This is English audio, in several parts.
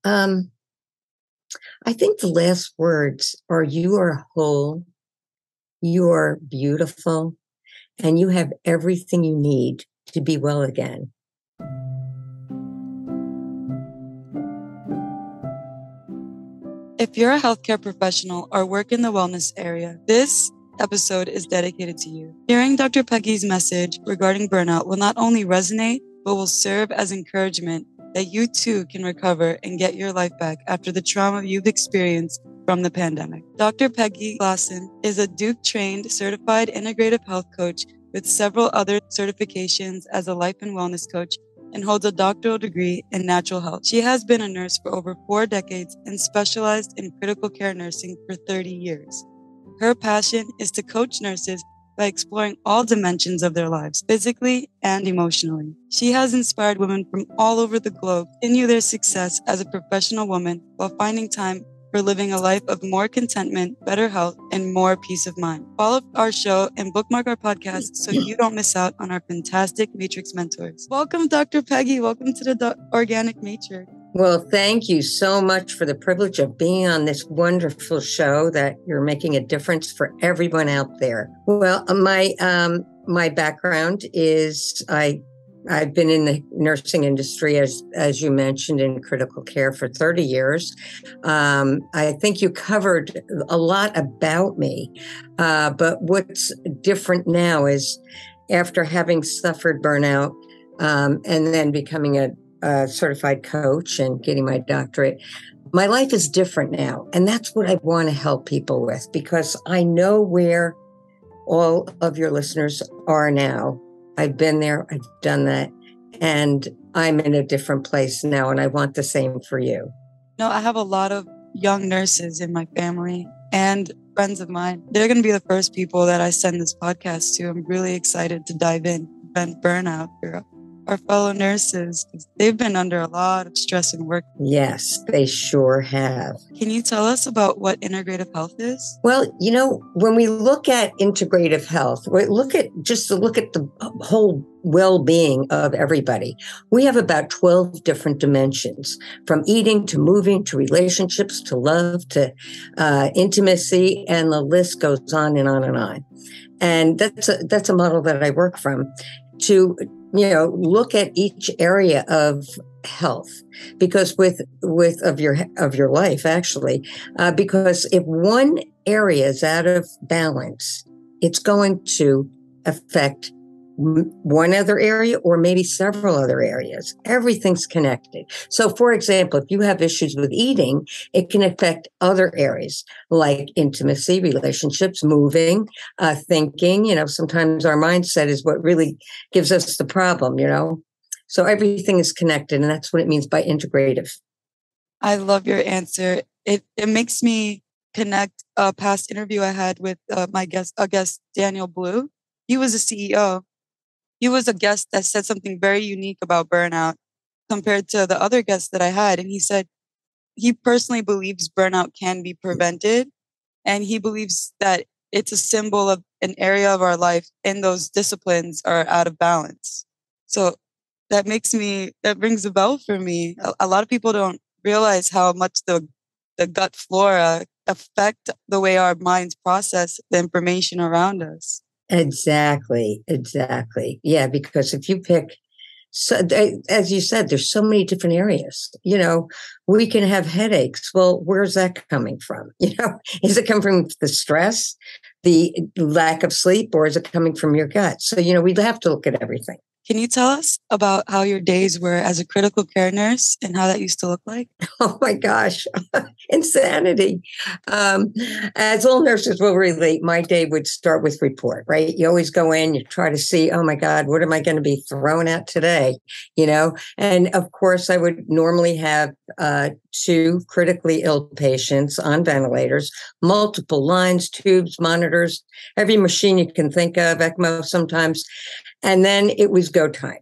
Um, I think the last words are you are whole, you are beautiful, and you have everything you need to be well again. If you're a healthcare professional or work in the wellness area, this episode is dedicated to you. Hearing Dr. Peggy's message regarding burnout will not only resonate, but will serve as encouragement that you too can recover and get your life back after the trauma you've experienced from the pandemic. Dr. Peggy Gleason is a Duke-trained certified integrative health coach with several other certifications as a life and wellness coach and holds a doctoral degree in natural health. She has been a nurse for over 4 decades and specialized in critical care nursing for 30 years. Her passion is to coach nurses by exploring all dimensions of their lives, physically and emotionally. She has inspired women from all over the globe to continue their success as a professional woman while finding time for living a life of more contentment, better health, and more peace of mind. Follow our show and bookmark our podcast so you don't miss out on our fantastic Matrix mentors. Welcome, Dr. Peggy. Welcome to the Organic Matrix. Well, thank you so much for the privilege of being on this wonderful show that you're making a difference for everyone out there. Well, my background is I've been in the nursing industry, as you mentioned, in critical care for 30 years. I think you covered a lot about me, but what's different now is after having suffered burnout and then becoming a certified coach and getting my doctorate, my life is different now. And that's what I want to help people with, because I know where all of your listeners are now. I've been there, I've done that, and I'm in a different place now, and I want the same for you. No, I have a lot of young nurses in my family and friends of mine. They're going to be the first people that I send this podcast to. I'm really excited to dive in. Prevent burnout for our fellow nurses. They've been under a lot of stress and work. Yes, they sure have. Can you tell us about what integrative health is? Well, when we look at integrative health, we look at the whole well-being of everybody. We have about 12 different dimensions, from eating to moving to relationships to love to intimacy, and the list goes on and on and on. And that's a model that I work from, to look at each area of health, because of your life, actually, because if one area is out of balance, it's going to affect one other area or maybe several other areas. Everything's connected. So, for example, if you have issues with eating, it can affect other areas like intimacy, relationships, moving, thinking. Sometimes our mindset is what really gives us the problem, So everything is connected, and that's what it means by integrative. I love your answer. It makes me connect a past interview I had with my guest Daniel Blue. He was a CEO. He was a guest that said something very unique about burnout compared to the other guests that I had. And he said he personally believes burnout can be prevented. And he believes that it's a symbol of an area of our life and those disciplines are out of balance. So that brings a bell for me. A lot of people don't realize how much the gut flora affect the way our minds process the information around us. Exactly. Yeah, because if you pick, as you said, there's so many different areas. We can have headaches. Well, where's that coming from? Is it coming from the stress, the lack of sleep, or is it coming from your gut? So, we'd have to look at everything. Can you tell us about how your days were as a critical care nurse and how that used to look like? Oh my gosh, insanity. As all nurses will relate, my day would start with report, right? You always go in, you try to see, oh my God, what am I going to be thrown at today? And of course I would normally have 2 critically ill patients on ventilators, multiple lines, tubes, monitors, every machine you can think of, ECMO sometimes. And then it was go time.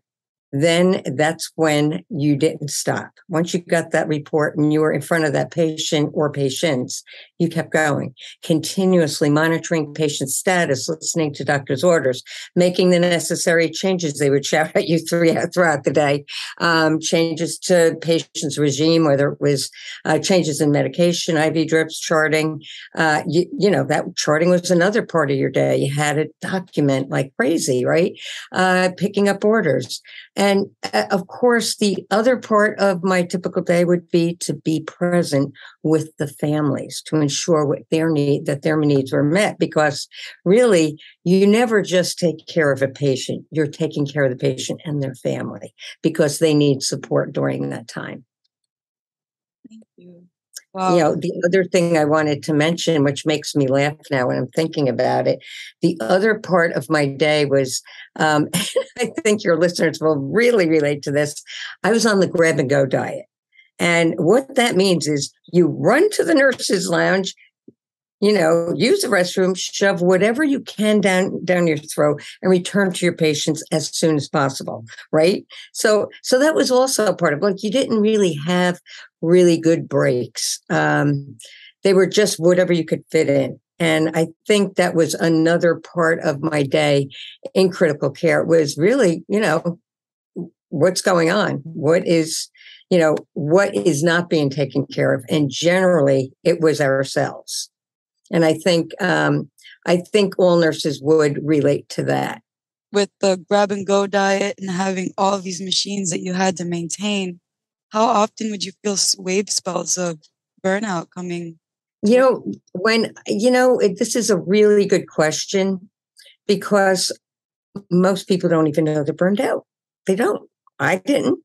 then that's when you didn't stop. Once you got that report and you were in front of that patient or patients, you kept going, continuously monitoring patient status, listening to doctor's orders, making the necessary changes. They would shout at you throughout the day, changes to patient's regime, whether it was changes in medication, IV drips, charting. That charting was another part of your day. You had to document like crazy, right? Picking up orders. And of course, the other part of my typical day would be to be present with the families to ensure that their needs were met. Because really, you never just take care of a patient. You're taking care of the patient and their family because they need support during that time. Thank you. Wow. The other thing I wanted to mention, which makes me laugh now when I'm thinking about it, the other part of my day was, I think your listeners will really relate to this. I was on the grab and go diet. And what that means is you run to the nurse's lounge, use the restroom, shove whatever you can down your throat and return to your patients as soon as possible. Right. So that was also a part of you didn't really have really good breaks. They were just whatever you could fit in. And I think that was another part of my day in critical care was really, what's going on? What is not being taken care of? And generally it was ourselves. And I think all nurses would relate to that. With the grab and go diet and having all of these machines that you had to maintain, how often would you feel wave spells of burnout coming? This is a really good question because most people don't even know they're burned out. They don't. I didn't.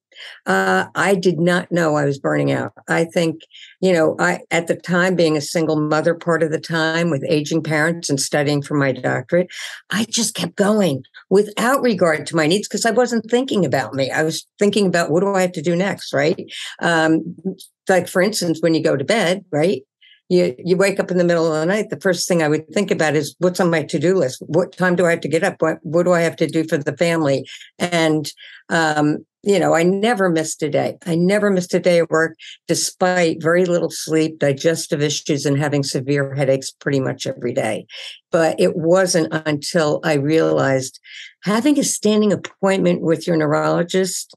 I did not know I was burning out. I think, at the time, being a single mother part of the time with aging parents and studying for my doctorate, I just kept going without regard to my needs because I wasn't thinking about me. I was thinking about what do I have to do next, right? Like, for instance, when you go to bed, right? You wake up in the middle of the night. The first thing I would think about is what's on my to-do list. What time do I have to get up? What do I have to do for the family? And, I never missed a day. I never missed a day of work, despite very little sleep, digestive issues, and having severe headaches pretty much every day. But it wasn't until I realized having a standing appointment with your neurologist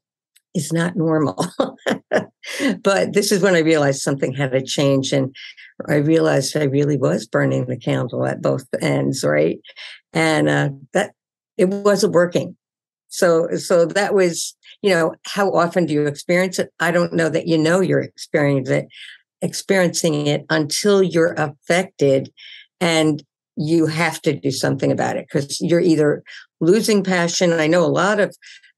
is not normal. But this is when I realized something had to change. And I realized I really was burning the candle at both ends, right? And that it wasn't working. So that was, how often do you experience it? I don't know that you're experiencing it until you're affected and you have to do something about it because you're either losing passion. I know a lot of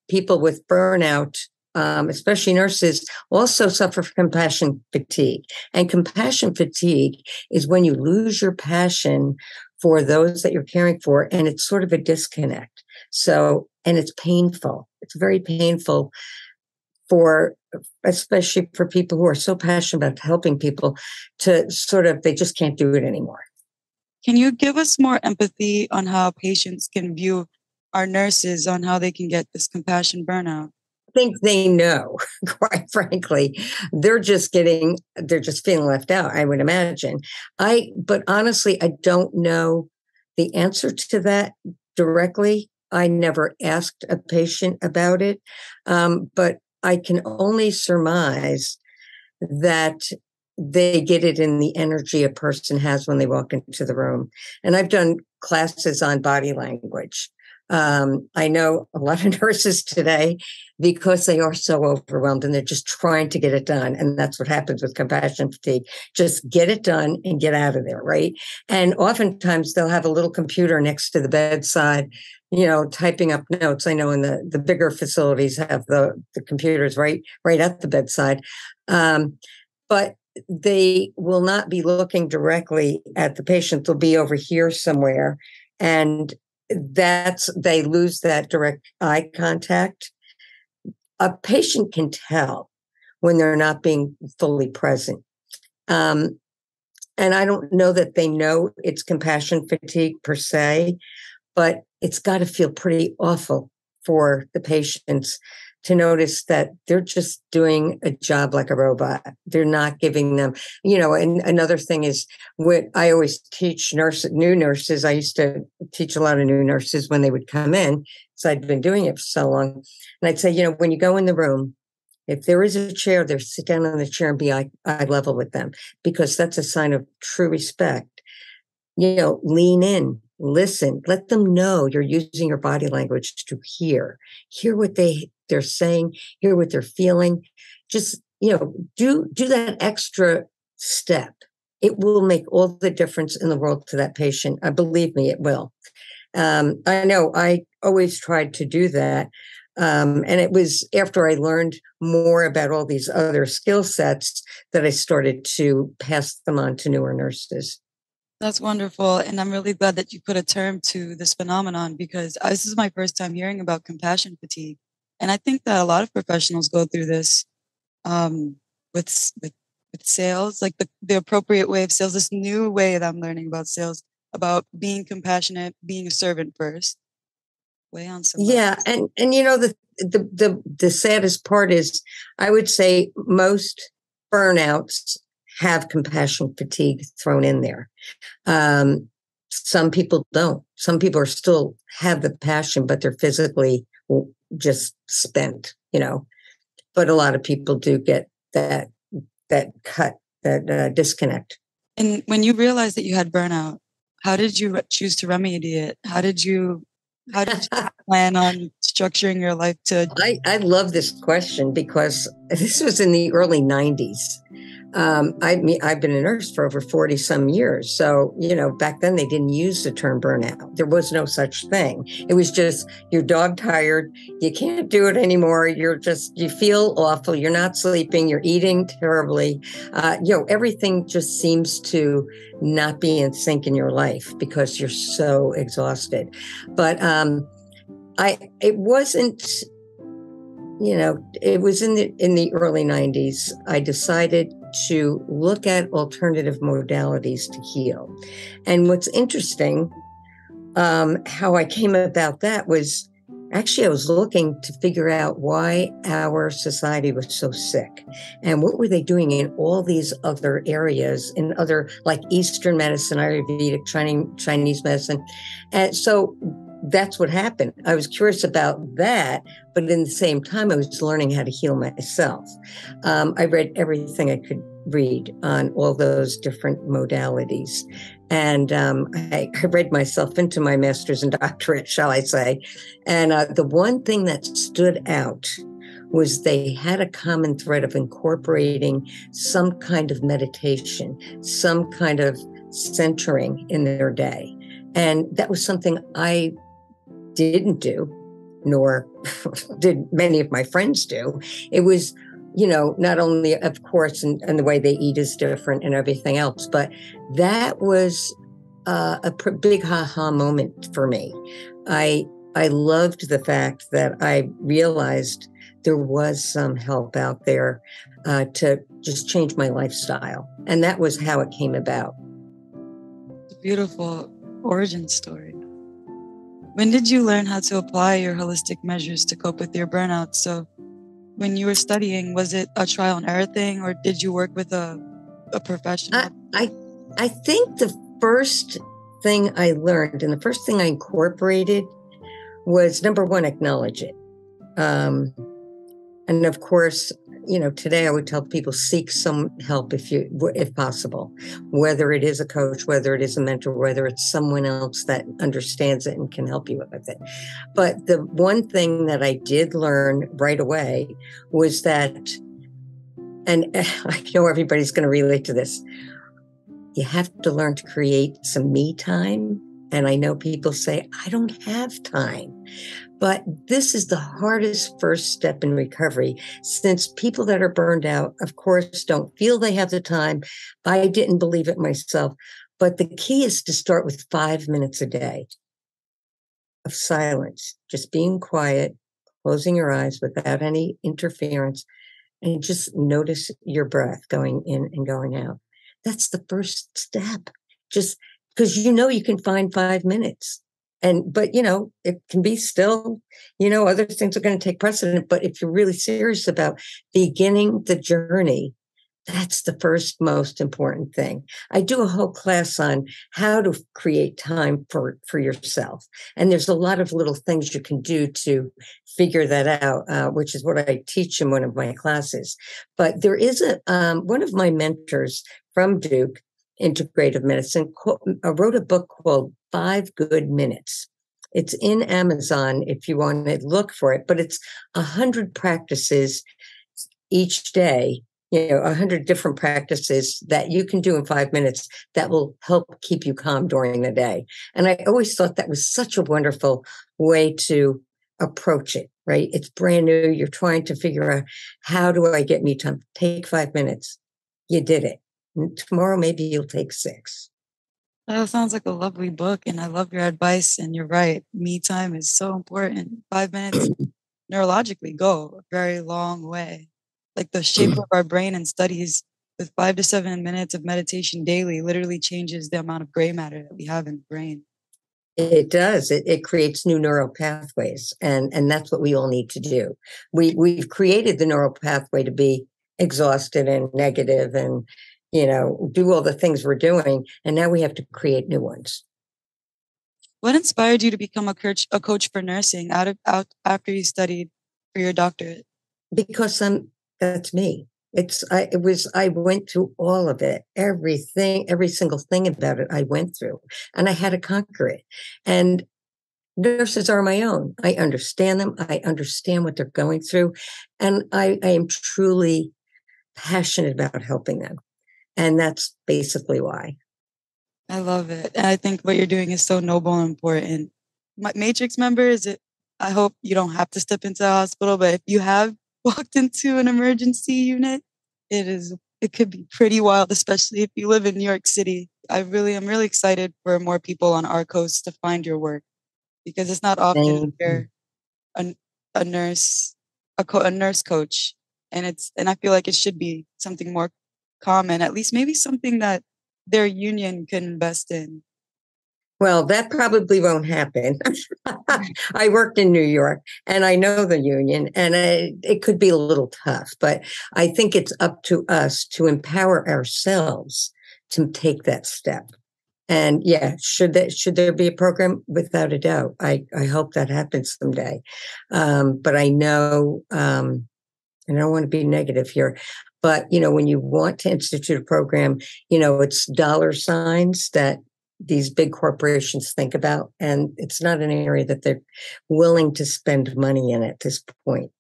people with burnout, especially nurses, also suffer from compassion fatigue. And compassion fatigue is when you lose your passion for those that you're caring for, and it's sort of a disconnect. And it's painful. It's very painful especially for people who are so passionate about helping people to they just can't do it anymore. Can you give us more empathy on how patients can view our nurses on how they can get this compassion burnout? Think they know, quite frankly. They're just feeling left out, I would imagine. But honestly, I don't know the answer to that directly. I never asked a patient about it. But I can only surmise that they get it in the energy a person has when they walk into the room. And I've done classes on body language. I know a lot of nurses today because they are so overwhelmed and they're just trying to get it done. And that's what happens with compassion fatigue. Just get it done and get out of there, right? And oftentimes they'll have a little computer next to the bedside, typing up notes. I know in the bigger facilities have the computers right at the bedside. But they will not be looking directly at the patient. They'll be over here somewhere. And they lose that direct eye contact. A patient can tell when they're not being fully present. And I don't know that they know it's compassion fatigue per se, but it's got to feel pretty awful for the patients to notice that they're just doing a job like a robot. They're not giving them, and another thing is what I always teach new nurses. I used to teach a lot of new nurses when they would come in. So I'd been doing it for so long. And I'd say, when you go in the room, if there is a chair there, sit down on the chair and be eye level with them, because that's a sign of true respect. Lean in, listen, let them know you're using your body language to hear what they're saying, hear what they're feeling. Just, do that extra step. It will make all the difference in the world to that patient. Believe me, it will. I know I always tried to do that. And it was after I learned more about all these other skill sets that I started to pass them on to newer nurses. That's wonderful. And I'm really glad that you put a term to this phenomenon, because this is my first time hearing about compassion fatigue. And I think that a lot of professionals go through this with sales, like the appropriate way of sales, this new way that I'm learning about sales, about being compassionate, being a servant first. Way on some Yeah, levels. and the saddest part is, I would say most burnouts have compassion fatigue thrown in there. Some people don't. Some people are still have the passion, but they're physically just spent. But a lot of people do get that cut, that disconnect. And when you realized that you had burnout, how did you choose to remedy it? How did you plan on structuring your life to? I love this question because this was in the early 90s. I've been a nurse for over 40 some years. So, back then they didn't use the term burnout. There was no such thing. It was just, you're dog tired. You can't do it anymore. You feel awful. You're not sleeping. You're eating terribly. Everything just seems to not be in sync in your life because you're so exhausted. But, it wasn't, it was in the early 90s. I decided to look at alternative modalities to heal. And what's interesting, how I came about that was actually I was looking to figure out why our society was so sick and what were they doing in all these other areas, in other like Eastern medicine, Ayurvedic, Chinese medicine. And so that's what happened. I was curious about that, but in the same time, I was learning how to heal myself. I read everything I could read on all those different modalities. And I read myself into my master's and doctorate, shall I say. And the one thing that stood out was they had a common thread of incorporating some kind of meditation, some kind of centering in their day. And that was something I didn't do, nor did many of my friends do. It was, not only, of course, and the way they eat is different and everything else, but that was a big ha-ha moment for me. I loved the fact that I realized there was some help out there to just change my lifestyle. And that was how it came about. It's a beautiful origin story. When did you learn how to apply your holistic measures to cope with your burnout? So when you were studying, was it a trial and error thing, or did you work with a professional? I think the first thing I learned and the first thing I incorporated was, number one, acknowledge it. And of course, today I would tell people seek some help if possible, whether it is a coach, whether it is a mentor, whether it's someone else that understands it and can help you with it. But the one thing that I did learn right away was that, and I know everybody's going to relate to this, you have to learn to create some me time. And I know people say, I don't have time. But this is the hardest first step in recovery, since people that are burned out, of course, don't feel they have the time. I didn't believe it myself. But the key is to start with 5 minutes a day of silence, just being quiet, closing your eyes without any interference, and just notice your breath going in and going out. That's the first step. Just because you can find 5 minutes. But it can be still, other things are going to take precedent. But if you're really serious about beginning the journey, that's the first most important thing. I do a whole class on how to create time for yourself. And there's a lot of little things you can do to figure that out, which is what I teach in one of my classes. But there is one of my mentors from Duke, Integrative Medicine, wrote a book called 5 Good Minutes. It's in Amazon if you want to look for it, but it's 100 practices each day, 100 different practices that you can do in 5 minutes that will help keep you calm during the day. And I always thought that was such a wonderful way to approach it, right? It's brand new. You're trying to figure out, how do I get me time? Take 5 minutes. You did it. And tomorrow, maybe you'll take 6. That sounds like a lovely book, and I love your advice. And you're right. Me time is so important. 5 minutes neurologically go a very long way. Like the shape of our brain in studies, with 5 to 7 minutes of meditation daily literally changes the amount of gray matter that we have in the brain. It does. It creates new neural pathways, and that's what we all need to do. We've created the neural pathway to be exhausted and negative and do all the things we're doing, and now we have to create new ones. What inspired you to become a coach for nursing after you studied for your doctorate? Because that's me. I went through all of it, everything, every single thing about it I went through, and I had to conquer it. And nurses are my own. I understand them. I understand what they're going through. And I am truly passionate about helping them. And that's basically why. I love it. And I think what you're doing is so noble and important. Matrix members, I hope you don't have to step into the hospital, but if you have walked into an emergency unit, it could be pretty wild, especially if you live in New York City. I'm really excited for more people on our coast to find your work, because it's not often you're a nurse, a nurse coach, and I feel like it should be something more common, at least maybe something that their union can invest in. Well, that probably won't happen. I worked in New York and I know the union, and it could be a little tough, but I think it's up to us to empower ourselves to take that step. And yeah, should there be a program? Without a doubt. I hope that happens someday. But I know, and I don't want to be negative here, but when you want to institute a program, it's dollar signs that these big corporations think about, and it's not an area that they're willing to spend money in at this point.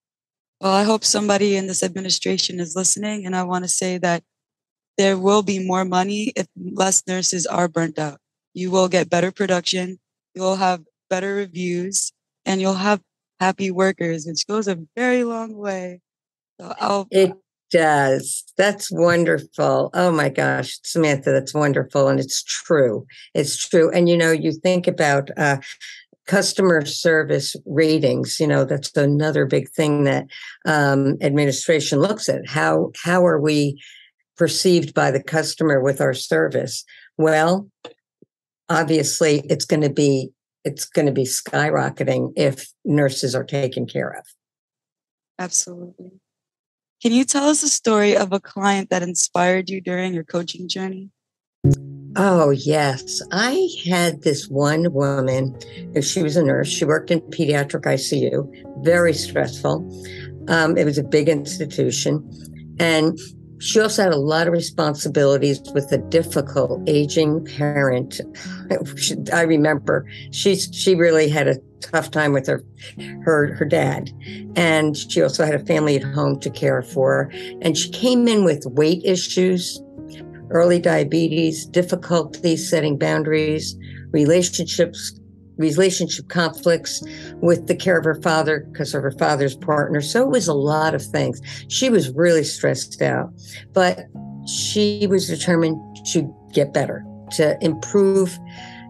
Well, I hope somebody in this administration is listening, and I want to say that there will be more money if less nurses are burnt out. You will get better production, you'll have better reviews, and you'll have happy workers, which goes a very long way. So It does. That's wonderful. Oh my gosh, Samantha, that's wonderful. And it's true. It's true. And, you think about customer service ratings, that's another big thing that administration looks at. How are we perceived by the customer with our service? Well, obviously it's going to be skyrocketing if nurses are taken care of. Absolutely. Can you tell us a story of a client that inspired you during your coaching journey? Oh, yes. I had this one woman, she was a nurse. She worked in pediatric ICU, very stressful. It was a big institution. And she also had a lot of responsibilities with a difficult aging parent. I remember she really had a tough time with her dad. And she also had a family at home to care for. And she came in with weight issues, early diabetes, difficulty setting boundaries, relationship conflicts with the care of her father because of her father's partner. So it was a lot of things. She was really stressed out, but she was determined to get better, to improve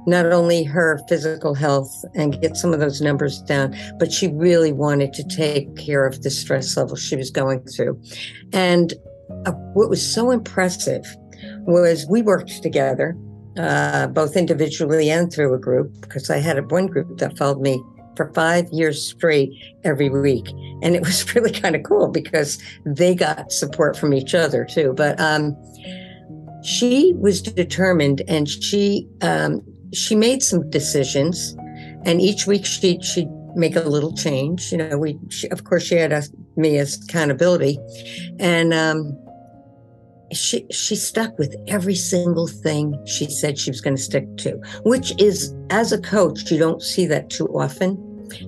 not only her physical health and get some of those numbers down, but she really wanted to take care of the stress level she was going through. And what was so impressive was we worked together. both individually and through a group, because I had one group that followed me for 5 years straight every week. And it was really kind of cool because they got support from each other too. But she was determined, and she made some decisions, and each week she'd make a little change. You know, of course she had me as accountability, and she stuck with every single thing she said she was going to stick to, which is, as a coach, you don't see that too often.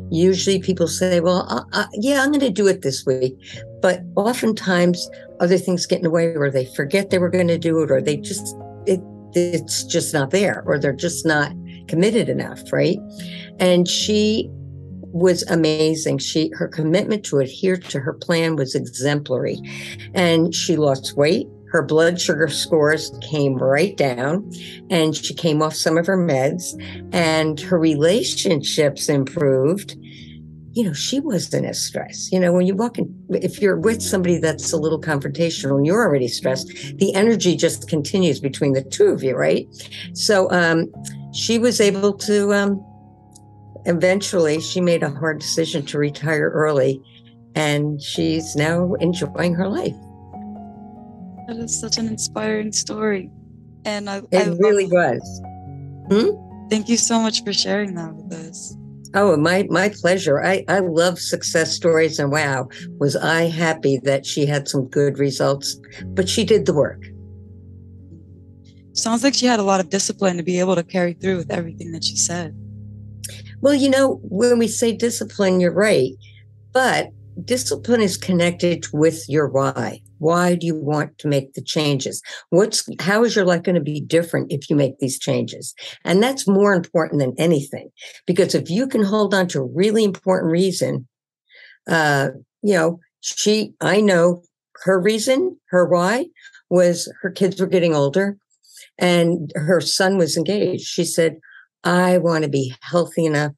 Usually people say, well, yeah, I'm going to do it this week. But oftentimes other things get in the way, or they forget they were going to do it, or it's just not there, or they're just not committed enough, right? And she was amazing. Her commitment to adhere to her plan was exemplary. And she lost weight. Her blood sugar scores came right down, and she came off some of her meds, and her relationships improved. You know, she wasn't as stressed. You know, when you walk in, if you're with somebody that's a little confrontational and you're already stressed, the energy just continues between the two of you, right? So she was able to, eventually, she made a hard decision to retire early, and she's now enjoying her life. That is such an inspiring story. And it really was. Thank you so much for sharing that with us. Oh, my pleasure. I love success stories, and wow, was I happy that she had some good results, but she did the work. Sounds like she had a lot of discipline to be able to carry through with everything that she said. Well, you know, when we say discipline, you're right, but discipline is connected with your why. Why do you want to make the changes? How is your life going to be different if you make these changes? And that's more important than anything, because if you can hold on to a really important reason, you know, I know her reason, her why was her kids were getting older and her son was engaged. She said, I want to be healthy enough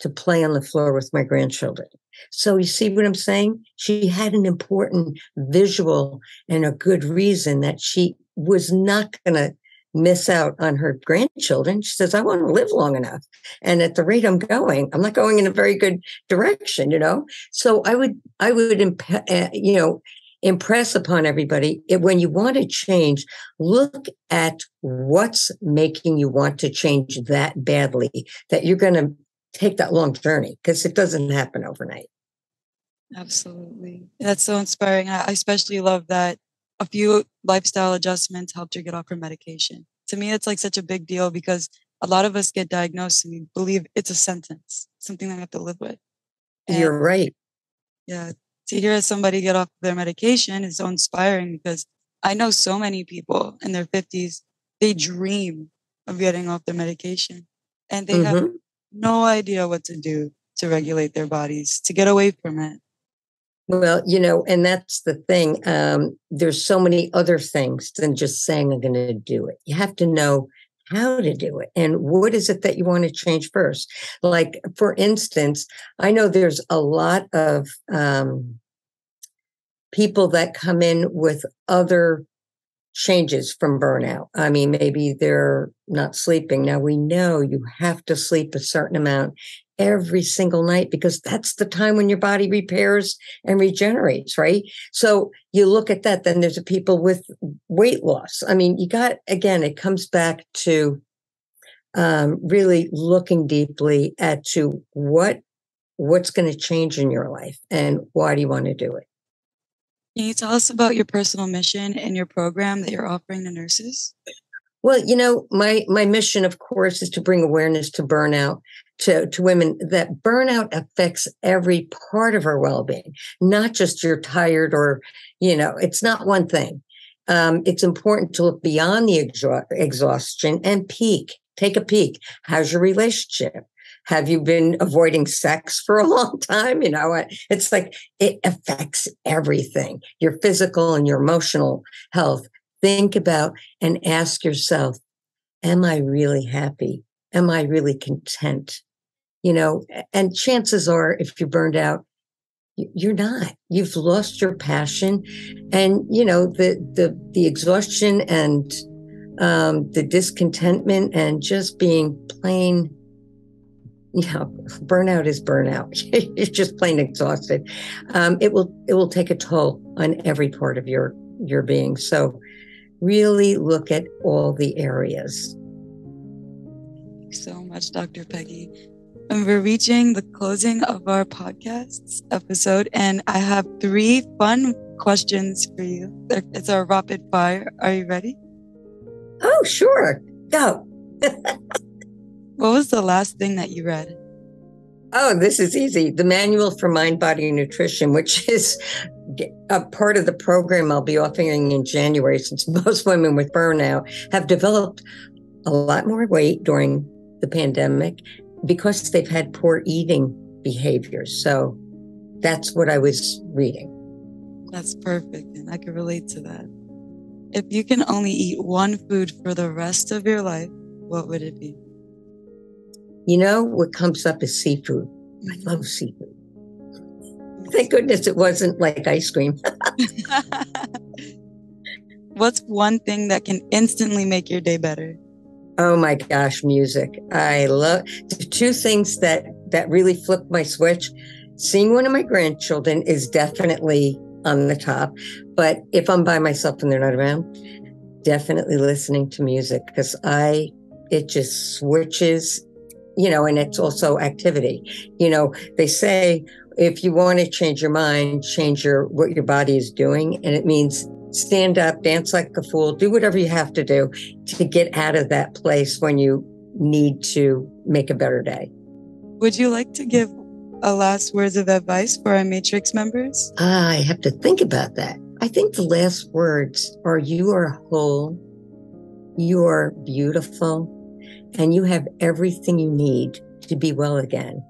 to play on the floor with my grandchildren. So you see what I'm saying? She had an important visual and a good reason that she was not going to miss out on her grandchildren. She says, I want to live long enough. And at the rate I'm going, I'm not going in a very good direction, you know? So I would, you know, impress upon everybody, when you want to change, look at what's making you want to change that badly, that you're going to take that long journey, because it doesn't happen overnight. Absolutely. That's so inspiring. I especially love that a few lifestyle adjustments helped her get off her medication. To me, it's like such a big deal, because a lot of us get diagnosed and we believe it's a sentence, something that we have to live with. And you're right. Yeah. To hear somebody get off their medication is so inspiring, because I know so many people in their 50s, they dream of getting off their medication, and they have no idea what to do to regulate their bodies, to get away from it. Well, you know, and that's the thing. There's so many other things than just saying I'm going to do it. You have to know how to do it, and what is it that you want to change first. Like, for instance, I know there's a lot of people that come in with other changes from burnout. I mean, maybe they're not sleeping. Now, we know you have to sleep a certain amount every single night, because that's the time when your body repairs and regenerates, right? So you look at that. Then there's people with weight loss. I mean, again, it comes back to really looking deeply at what's going to change in your life, and why do you want to do it? Can you tell us about your personal mission and your program that you're offering to nurses? Well, you know, my mission, of course, is to bring awareness to burnout, to women, that burnout affects every part of our well-being, not just you're tired, or, you know, it's not one thing. It's important to look beyond the exhaustion and take a peek. How's your relationship? Have you been avoiding sex for a long time? You know, it's like it affects everything, your physical and your emotional health. Think about and ask yourself, am I really happy? Am I really content? You know, and chances are, if you're burned out, you're not. You've lost your passion, and you know the exhaustion and the discontentment and just being plain, burnout is burnout. You're just plain exhausted. It will take a toll on every part of your being. So really look at all the areas. Thank you so much, Dr. Peggy. And we're reaching the closing of our podcast episode, and I have 3 fun questions for you. It's our rapid fire. Are you ready? Oh, sure. Go. What was the last thing that you read? Oh, this is easy. The Manual for Mind, Body, Nutrition, which is a part of the program I'll be offering in January, since most women with burnout have developed a lot more weight during the pandemic because they've had poor eating behaviors. So that's what I was reading. That's perfect, and I can relate to that. If you can only eat one food for the rest of your life, what would it be? What comes up is seafood. I love seafood. Thank goodness it wasn't like ice cream. What's one thing that can instantly make your day better? Oh my gosh, music. I love the 2 things that really flipped my switch. Seeing one of my grandchildren is definitely on the top. But if I'm by myself and they're not around, definitely listening to music, because it just switches, and it's also activity. They say if you want to change your mind, change what your body is doing. And it means stand up, dance like a fool, do whatever you have to do to get out of that place when you need to make a better day. Would you like to give a last words of advice for our Matrix members? I have to think about that. I think the last words are: you are whole, you are beautiful, and you have everything you need to be well again.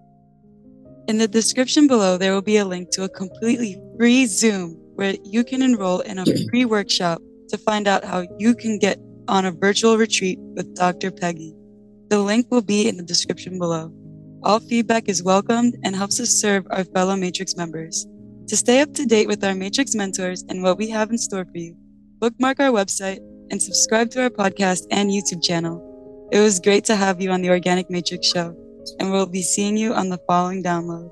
In the description below, there will be a link to a completely free Zoom where you can enroll in a free workshop to find out how you can get on a virtual retreat with Dr. Peggy. The link will be in the description below. All feedback is welcomed and helps us serve our fellow Matrix members. To stay up to date with our Matrix mentors and what we have in store for you, bookmark our website and subscribe to our podcast and YouTube channel. It was great to have you on the Organic Matrix Show, and we'll be seeing you on the following download.